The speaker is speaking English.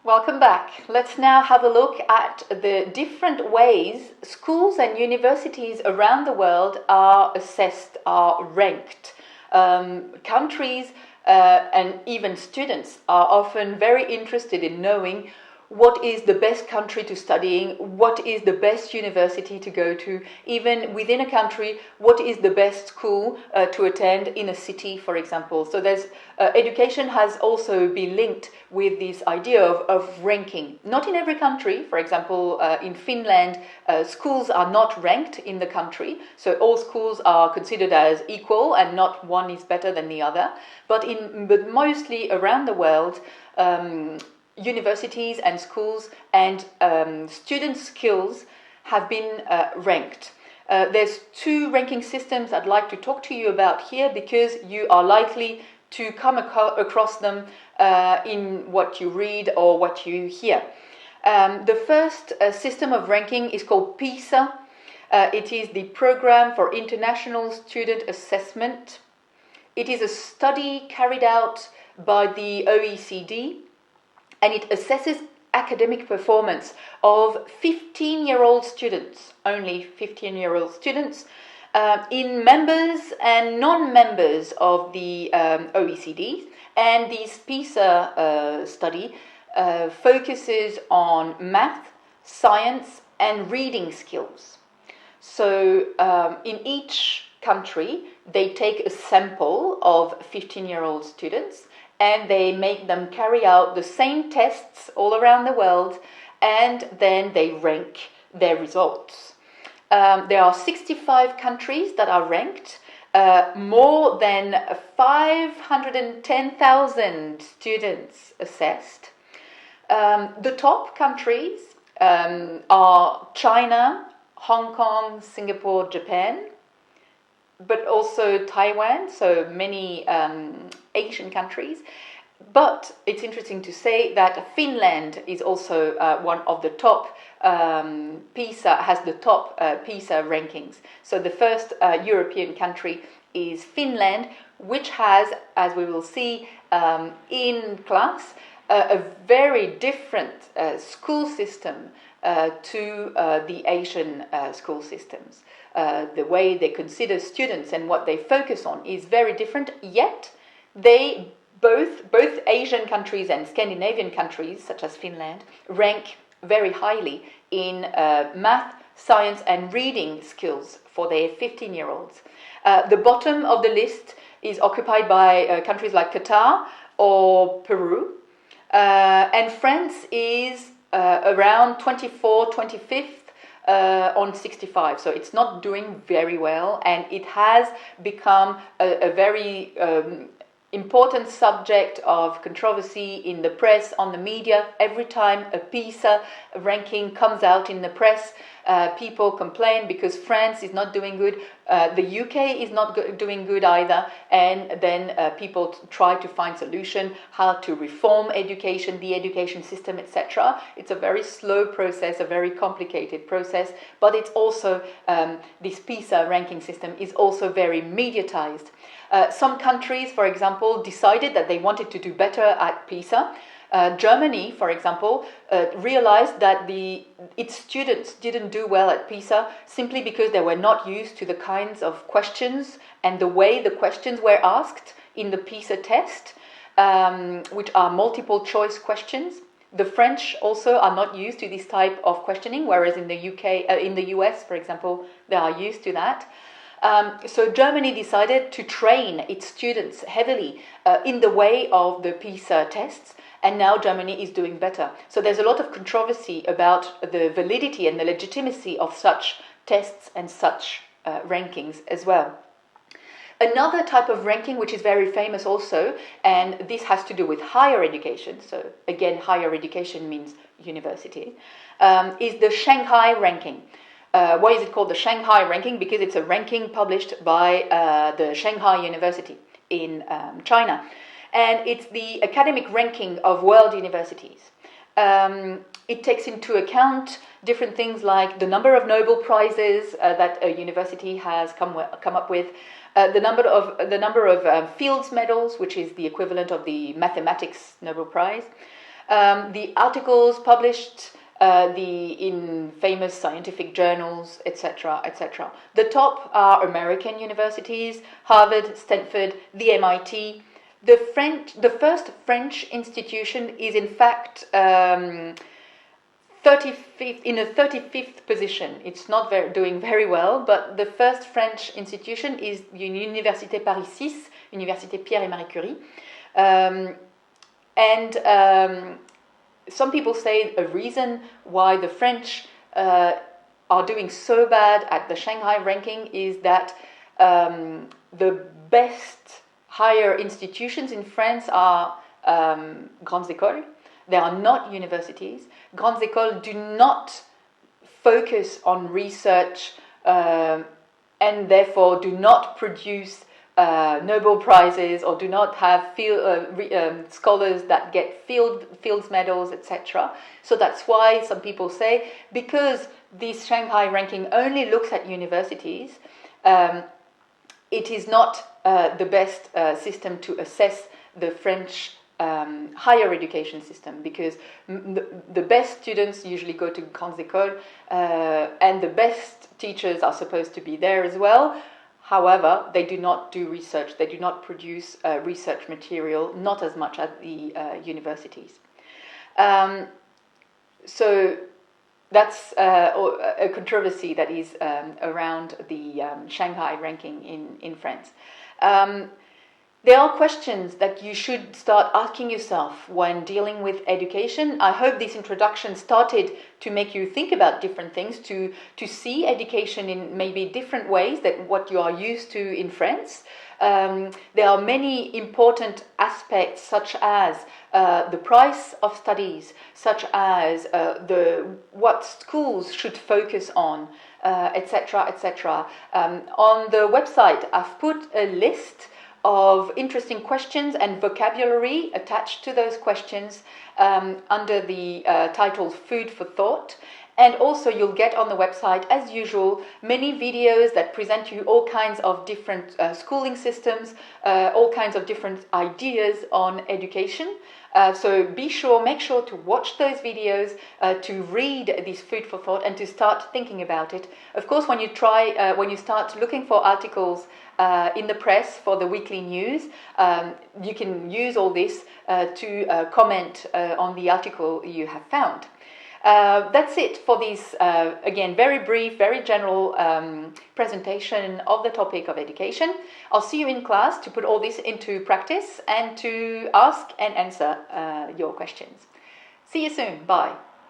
Welcome back. Let's now have a look at the different ways schools and universities around the world are assessed, are ranked. Countries and even students are often very interested in knowing what is the best country to study in, what is the best university to go to, even within a country, what is the best school to attend in a city, for example. So education has also been linked with this idea of ranking. Not in every country, for example, in Finland, schools are not ranked in the country, so all schools are considered as equal and not one is better than the other. But mostly around the world, universities and schools and student skills have been ranked. There's two ranking systems I'd like to talk to you about here because you are likely to come across them in what you read or what you hear. The first system of ranking is called PISA. It is the Program for International Student Assessment. It is a study carried out by the OECD, and it assesses academic performance of 15-year-old students, only 15-year-old students, in members and non-members of the OECD. And this PISA study focuses on math, science, and reading skills. So in each country, they take a sample of 15-year-old students and they make them carry out the same tests all around the world, and then they rank their results. There are 65 countries that are ranked, more than 510,000 students assessed. The top countries are China, Hong Kong, Singapore, Japan, but also Taiwan, so many Asian countries. But it's interesting to say that Finland is also one of the top PISA, has the top PISA rankings. So the first European country is Finland, which has, as we will see in class, a very different school system to the Asian school systems. The way they consider students and what they focus on is very different, yet they both Asian countries and Scandinavian countries, such as Finland, rank very highly in math, science and reading skills for their 15-year-olds. The bottom of the list is occupied by countries like Qatar or Peru, and France is around 25th on 65, so it's not doing very well, and it has become a very important subject of controversy in the press, on the media. Every time a PISA ranking comes out in the press, people complain because France is not doing good, the UK is not doing good either, and then people try to find solution, how to reform education, the education system, etc. It's a very slow process, a very complicated process, but it's also, this PISA ranking system is also very mediatized. Some countries, for example, decided that they wanted to do better at PISA. Germany, for example, realized that its students didn't do well at PISA simply because they were not used to the kinds of questions and the way the questions were asked in the PISA test, which are multiple choice questions. The French also are not used to this type of questioning, whereas in the in the US, for example, they are used to that. So Germany decided to train its students heavily in the way of the PISA tests, and now Germany is doing better. So there's a lot of controversy about the validity and the legitimacy of such tests and such rankings as well. Another type of ranking which is very famous also, and this has to do with higher education, so again higher education means university, is the Shanghai ranking. Why is it called the Shanghai ranking? Because it's a ranking published by the Shanghai University in China. And it's the academic ranking of world universities. It takes into account different things like the number of Nobel Prizes that a university has come up with, the number of Fields medals, which is the equivalent of the mathematics Nobel Prize, The articles published in famous scientific journals, etc., etc. The top are American universities, Harvard, Stanford, the MIT. The first French institution is in fact 35th, in a 35th position. It's not doing very well, but the first French institution is Université Paris 6, Université Pierre et Marie Curie. Some people say a reason why the French are doing so bad at the Shanghai ranking is that the best higher institutions in France are grandes écoles. They are not universities. Grandes écoles do not focus on research and therefore do not produce Nobel Prizes or do not have scholars that get fields medals, etc. So that's why some people say, because this Shanghai ranking only looks at universities, it is not the best system to assess the French higher education system, because the best students usually go to grandes écoles and the best teachers are supposed to be there as well. However, they do not do research, they do not produce research material, not as much as the universities. So that's a controversy that is around the Shanghai ranking in France. There are questions that you should start asking yourself when dealing with education. I hope this introduction started to make you think about different things, to see education in maybe different ways than what you are used to in France. There are many important aspects, such as the price of studies, such as what schools should focus on, etc., etc. On the website, I've put a list of interesting questions and vocabulary attached to those questions under the title Food for Thought. And also you'll get on the website, as usual, many videos that present you all kinds of different schooling systems, all kinds of different ideas on education. So make sure to watch those videos, to read this Food for Thought and to start thinking about it. Of course, when you start looking for articles in the press for the weekly news, you can use all this to comment on the article you have found. That's it for this, again, very brief, very general presentation of the topic of education. I'll see you in class to put all this into practice and to ask and answer your questions. See you soon. Bye.